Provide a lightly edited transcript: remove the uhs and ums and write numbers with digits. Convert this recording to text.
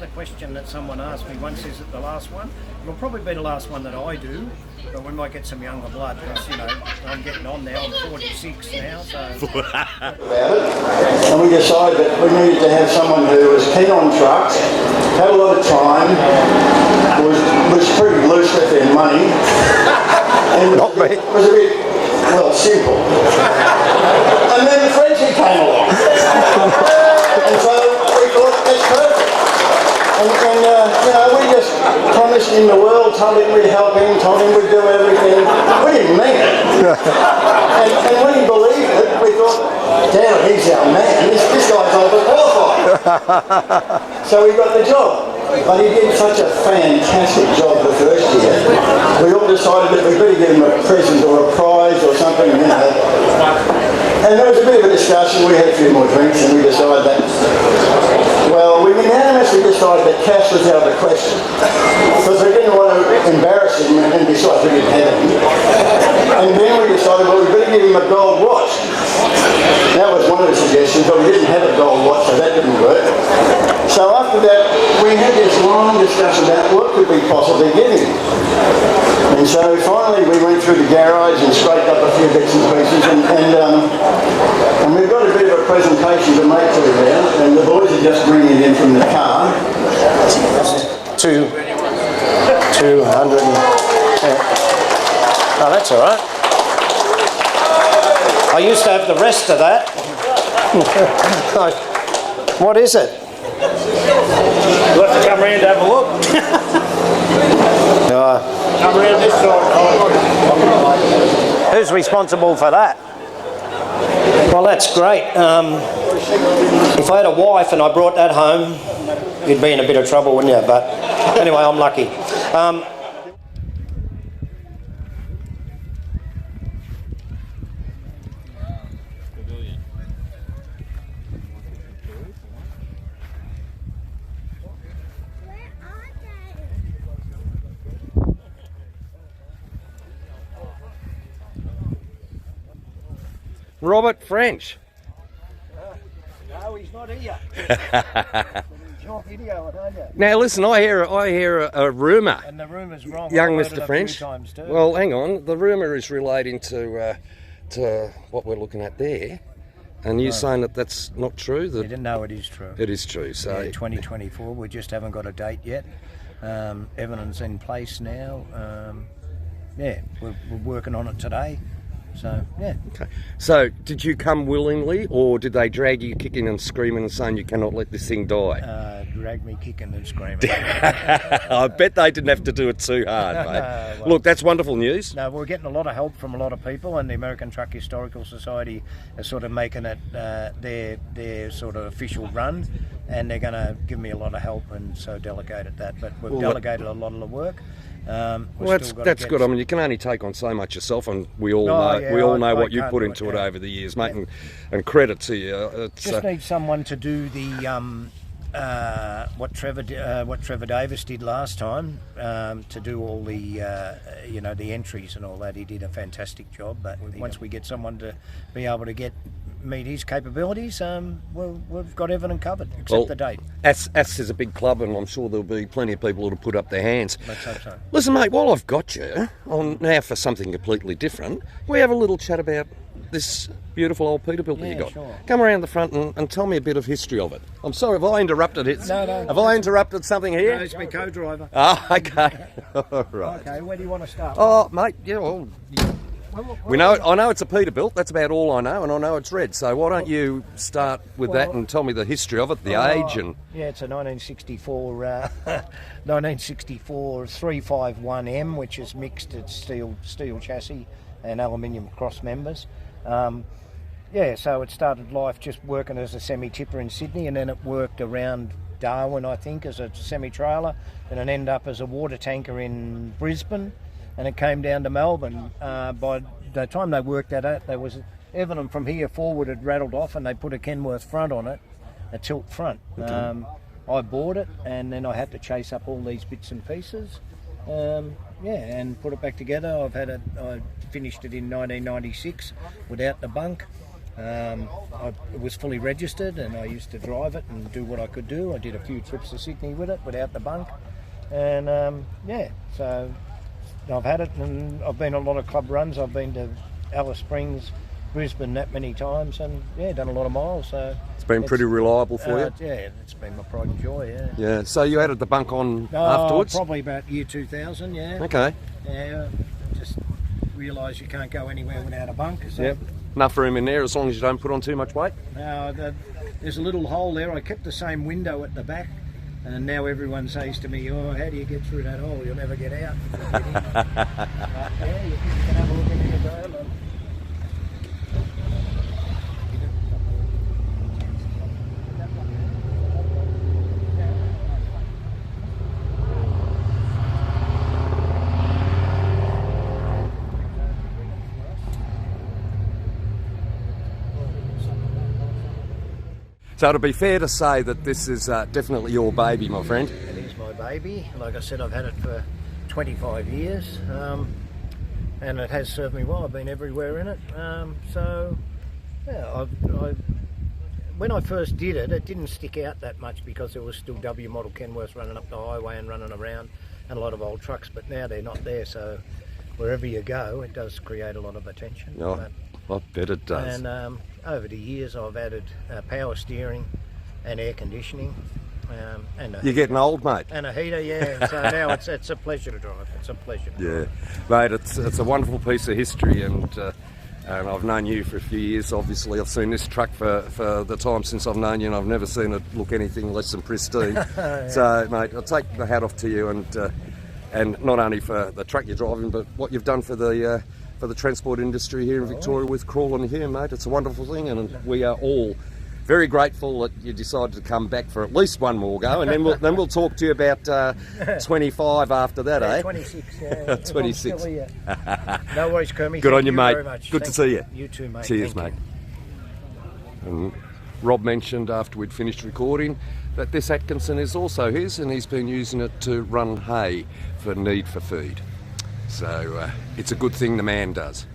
another question that someone asked me once, is it the last one? It'll probably be the last one that I do, but we might get some younger blood because, you know, I'm getting on now, I'm 46 now, so... And we decided that we needed to have someone who was keen on trucks, had a lot of time, was pretty loose with their money, and was a bit, well, simple. And then the Frenchie came along. And so we thought, that's perfect. And you know, we just promised him the world, told him we'd help him, told him we'd do everything. We didn't mean it. And when he believed it, we thought, damn, he's our man. This guy's overqualified. So we got the job. But he did such a fantastic job the first year. We all decided that we better give him a present or a prize or something, you know. And there was a bit of a discussion. We had a few more drinks and we decided that, well, we unanimously decided that cash was out of the question. Because we didn't want to embarrass him, and besides we didn't have him. And then we decided, well, we better give him a gold watch. That was one of the suggestions, but we didn't have a gold watch, so that didn't work. So after that, we had this long discussion about what could we possibly give him. And so finally we went through the garage and scraped up a few bits and pieces, and we've got a bit of a presentation to make to him now, and the boys are just bringing it in from the car. 200. Oh, that's all right. I used to have the rest of that. What is it? You'll have to come round to have a look. Come round this side. Who's responsible for that? Well, that's great. If I had a wife and I brought that home, you'd be in a bit of trouble, wouldn't you? But anyway, I'm lucky. Robert French. No, he's not here. Your video, aren't you? Now listen, I hear a rumour. And the rumour's wrong. Young I've heard Mr. it French. a few times too. Well, hang on. The rumour is relating to what we're looking at there, and you're saying that that's not true. You didn't know it is true. It is true. So yeah, 2024. We just haven't got a date yet. Evidence in place now. Yeah, we're working on it today. So, yeah. Okay. So, did you come willingly, or did they drag you kicking and screaming and saying you cannot let this thing die? Drag me kicking and screaming. I bet they didn't have to do it too hard, mate. Well, look, that's wonderful news. No, we're getting a lot of help from a lot of people, and the American Truck Historical Society is sort of making it their sort of official run, and they're going to give me a lot of help, and so delegated that. But we've delegated a lot of the work. Well, that's good. I mean, you can only take on so much yourself, and we all know what you put into it over the years, mate. And credit to you. Just need someone to do the what Trevor Davis did last time, to do all the the entries and all that. He did a fantastic job. But once we get someone to be able to meet his capabilities, we've got everything covered except the date. AS is a big club, and I'm sure there'll be plenty of people who'll put up their hands. Let's hope so. Listen, mate, while I've got you on now for something completely different, we have a little chat about this beautiful old Peterbilt that you got. Sure. Come around the front and tell me a bit of history of it. I'm sorry, have I interrupted it? No. Have I interrupted something here? No, it's my co-driver. Oh, okay. All right. Okay, where do you want to start? Oh, mate, yeah, well... I know it's a Peterbilt. That's about all I know, and I know it's red. So why don't you start with that and tell me the history of it, the age, and yeah, it's a 1964 351M, which is mixed. It's steel chassis and aluminium cross members. So it started life just working as a semi-tipper in Sydney, and then it worked around Darwin, I think, as a semi-trailer, and it ended up as a water tanker in Brisbane. And it came down to Melbourne. By the time they worked that out, there was everything from here forward had rattled off, and they put a Kenworth front on it, a tilt front. I bought it, and then I had to chase up all these bits and pieces, and put it back together. I finished it in 1996 without the bunk. It was fully registered, and I used to drive it and do what I could do. I did a few trips to Sydney with it without the bunk, and so I've had it, and I've been on a lot of club runs. I've been to Alice Springs, Brisbane that many times, and done a lot of miles. So it's been pretty reliable for you. Yeah, it's been my pride and joy. Yeah. Yeah. So you added the bunk on afterwards? Probably about year 2000. Yeah. Okay. Yeah. Just realised you can't go anywhere without a bunk. So. Yep. Enough room in there as long as you don't put on too much weight. Now there's a little hole there. I kept the same window at the back, and now everyone says to me, "Oh, how do you get through that hole? You'll never get out." But, yeah, you can have a look in here, bro. So it'd be fair to say that this is definitely your baby, my friend. It is my baby. Like I said, I've had it for 25 years, and it has served me well. I've been everywhere in it. When I first did it, it didn't stick out that much because there was still W model Kenworths running up the highway and running around, and a lot of old trucks. But now they're not there, so wherever you go, it does create a lot of attention. Oh, I bet it does. And over the years, I've added power steering and air conditioning. You're getting old, mate. And a heater, yeah. So now it's a pleasure to drive. It's a pleasure to drive. Mate, it's a wonderful piece of history, and I've known you for a few years. Obviously, I've seen this truck for the time since I've known you, and I've never seen it look anything less than pristine. Yeah. So, mate, I'll take the hat off to you, and not only for the truck you're driving, but what you've done for the transport industry here in Victoria with Crawlin The Hume, mate. It's a wonderful thing, and we are all very grateful that you decided to come back for at least one more go, and then we'll talk to you about 25 after that, eh? 26, yeah. 26. No worries, Kermie. Good on you, mate. Very much. Good to see you. You too, mate. Cheers, Thank mate. And Rob mentioned after we'd finished recording that this Atkinson is also his, and he's been using it to run hay for need for feed. So it's a good thing the man does.